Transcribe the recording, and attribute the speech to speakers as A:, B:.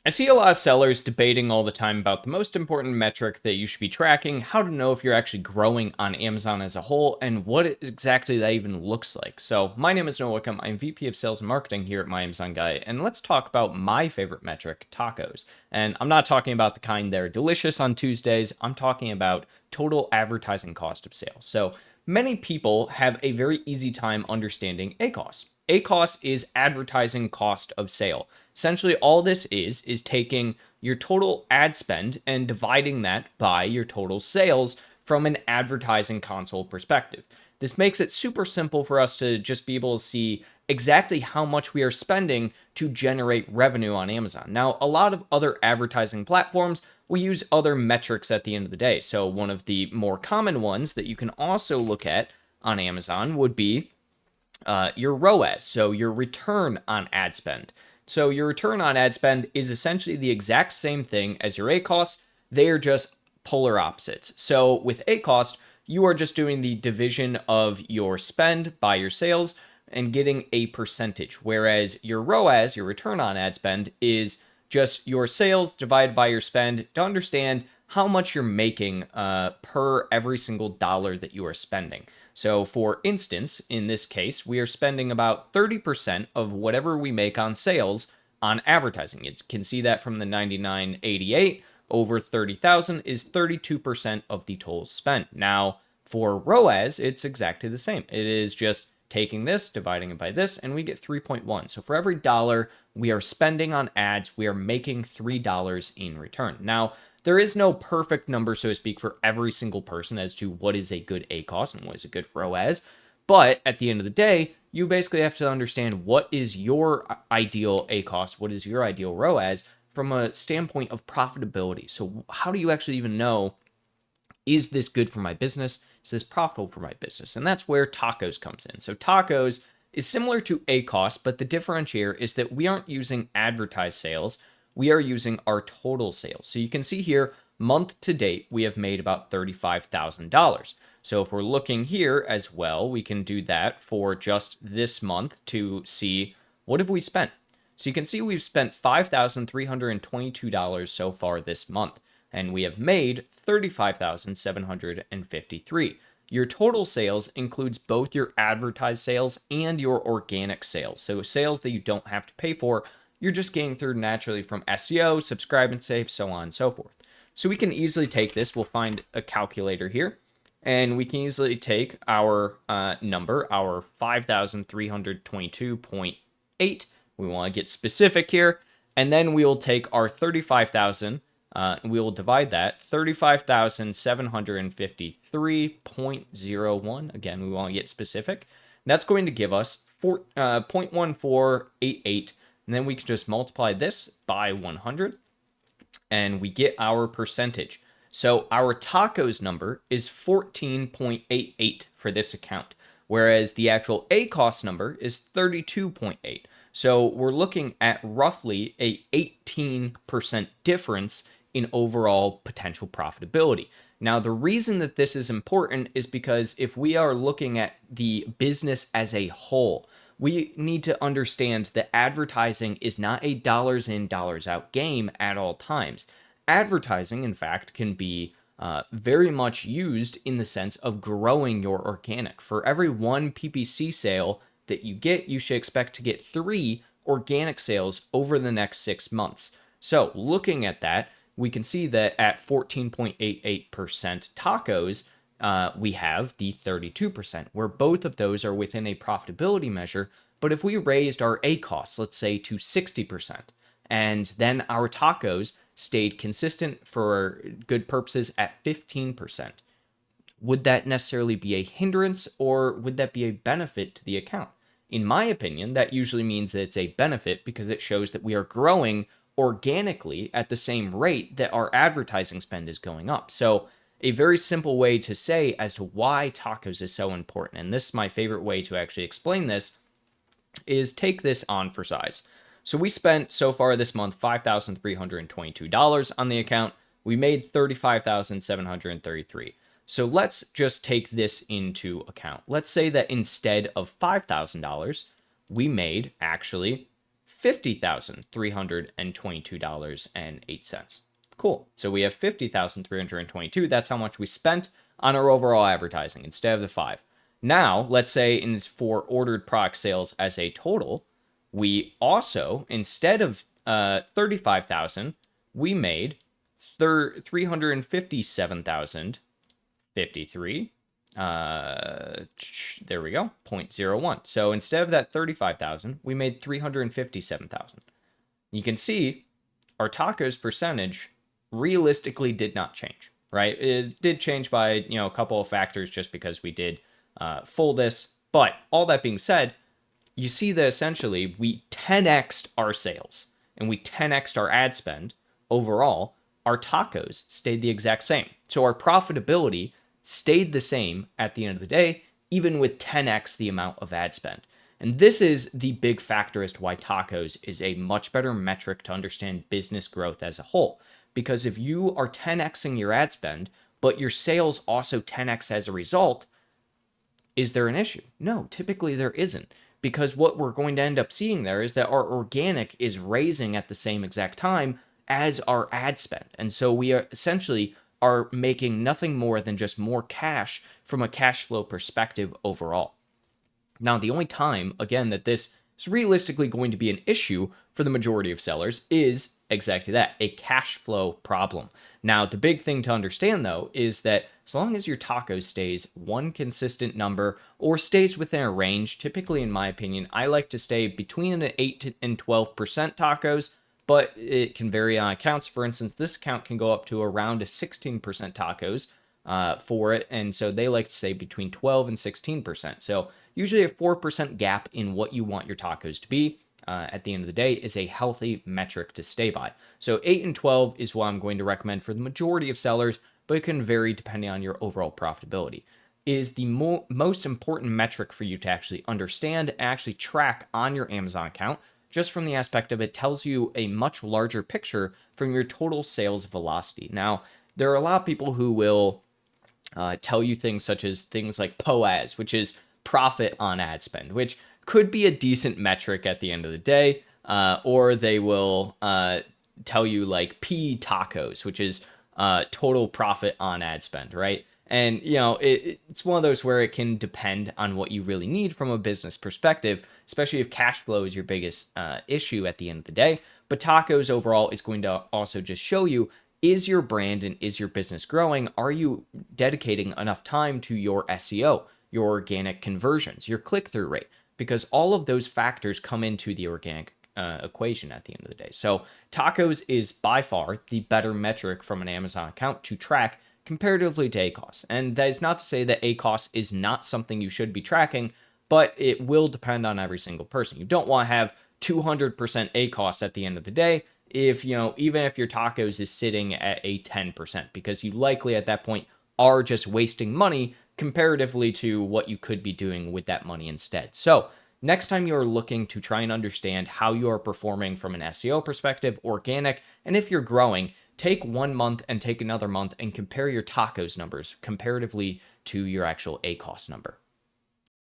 A: I see a lot of sellers debating all the time about the most important metric that you should be tracking, how to know if you're actually growing on Amazon as a whole, and what exactly that even looks like. So, my name is Noah Wickham. I'm VP of Sales and Marketing here at My Amazon Guy, and let's talk about my favorite metric, TACoS. And I'm not talking about the kind that are delicious on Tuesdays, I'm talking about total advertising cost of sales. So, many people have a very easy time understanding ACoS. ACoS is advertising cost of sale. Essentially, all this is taking your total ad spend and dividing that by your total sales from an advertising console perspective. This makes it super simple for us to just be able to see exactly how much we are spending to generate revenue on Amazon. Now, a lot of other advertising platforms will use other metrics at the end of the day. So, one of the more common ones that you can also look at on Amazon would be your ROAS, so your return on ad spend. So your return on ad spend is essentially the exact same thing as your ACoS. They are just polar opposites. So with ACoS, you are just doing the division of your spend by your sales and getting a percentage, whereas your ROAS, your return on ad spend, is just your sales divided by your spend to understand how much you're making per every single dollar that you are spending. So, for instance, in this case, we are spending about 30% of whatever we make on sales on advertising. You can see that from the 99.88 over 30,000 is 32% of the total spent. Now, for ROAS, it's exactly the same. It is just taking this, dividing it by this, and we get 3.1. So for every dollar we are spending on ads, we are making $3 in return. Now, there is no perfect number, so to speak, for every single person as to what is a good ACoS and what is a good ROAS. But at the end of the day, you basically have to understand what is your ideal ACoS, what is your ideal ROAS from a standpoint of profitability. So how do you actually even know, is this good for my business? Is this profitable for my business? And that's where TACoS comes in. So TACoS is similar to ACoS, but the differentiator is that we aren't using advertised sales. We are using our total sales. So you can see here, month to date, we have made about $35,000. So if we're looking here as well, we can do that for just this month to see what have we spent. So you can see we've spent $5,322 so far this month, and we have made $35,753. Your total sales includes both your advertised sales and your organic sales. So sales that you don't have to pay for, you're just getting through naturally from SEO, subscribe and save, so on and so forth. So we can easily take this. We'll find a calculator here, and we can easily take our number, our 5,322.8. We want to get specific here, and then we will take our 35,000. We will divide that 35,753.01. Again, we want to get specific. That's going to give us 0.1488. And then we can just multiply this by 100 and we get our percentage. So our TACoS number is 14.88 for this account, whereas the actual ACoS number is 32.8. So we're looking at roughly a 18% difference in overall potential profitability. Now, the reason that this is important is because if we are looking at the business as a whole, we need to understand that advertising is not a dollars in, dollars out game at all times. Advertising, in fact, can be very much used in the sense of growing your organic. For every one PPC sale that you get, you should expect to get 3 organic sales over the next 6 months. So looking at that, we can see that at 14.88% TACoS, we have the 32%, where both of those are within a profitability measure. But if we raised our ACoS, let's say to 60%, and then our TACoS stayed consistent for good purposes at 15%, would that necessarily be a hindrance or would that be a benefit to the account? In my opinion, that usually means that it's a benefit because it shows that we are growing organically at the same rate that our advertising spend is going up. So a very simple way to say as to why TACoS is so important, and this is my favorite way to actually explain this, is take this on for size. So we spent so far this month $5,322 on the account. We made $35,733. So let's just take this into account. Let's say that instead of $5,000, we made actually $50,322.08. Cool. So we have 50,322. That's how much we spent on our overall advertising instead of the 5. Now, let's say for ordered product sales as a total, we also, instead of 35,000, we made 357,053. There we go, 0.01. So instead of that 35,000, we made 357,000. You can see our TACoS percentage realistically did not change, right? It did change by, a couple of factors just because we did full this. But all that being said, you see that essentially we 10x'd our sales and we 10x'd our ad spend. Overall, our TACoS stayed the exact same. So our profitability stayed the same at the end of the day, even with 10x the amount of ad spend. And this is the big factor as to why TACoS is a much better metric to understand business growth as a whole. Because if you are 10xing your ad spend, but your sales also 10x as a result, is there an issue? No, typically there isn't. Because what we're going to end up seeing there is that our organic is raising at the same exact time as our ad spend. And so we are essentially are making nothing more than just more cash from a cash flow perspective overall. Now, the only time, again, that this is realistically going to be an issue for the majority of sellers is exactly that, a cash flow problem. Now, the big thing to understand, though, is that as long as your TACoS stays one consistent number or stays within a range, typically, in my opinion, I like to stay between an 8 and 12% TACoS, but it can vary on accounts. For instance, this account can go up to around a 16% TACoS for it, and so they like to stay between 12 and 16%. So usually a 4% gap in what you want your TACoS to be at the end of the day is a healthy metric to stay by. So 8 and 12 is what I'm going to recommend for the majority of sellers, but it can vary depending on your overall profitability. Is the most important metric for you to actually understand and actually track on your Amazon account, just from the aspect of it tells you a much larger picture from your total sales velocity. Now, there are a lot of people who will tell you things such as things like POAS, which is profit on ad spend, which could be a decent metric at the end of the day, or they will tell you like TACoS, which is total profit on ad spend, right? And, it's one of those where it can depend on what you really need from a business perspective, especially if cash flow is your biggest issue at the end of the day. But TACoS overall is going to also just show you, is your brand and is your business growing? Are you dedicating enough time to your SEO, your organic conversions, your click-through rate? Because all of those factors come into the organic equation at the end of the day. So TACoS is by far the better metric from an Amazon account to track comparatively to ACoS. And that is not to say that ACoS is not something you should be tracking, but it will depend on every single person. You don't want to have 200% ACoS at the end of the day if, even if your TACoS is sitting at a 10%, because you likely at that point are just wasting money comparatively to what you could be doing with that money instead. So next time you're looking to try and understand how you are performing from an SEO perspective, organic, and if you're growing, take 1 month and take another month and compare your TACoS numbers comparatively to your actual ACoS number.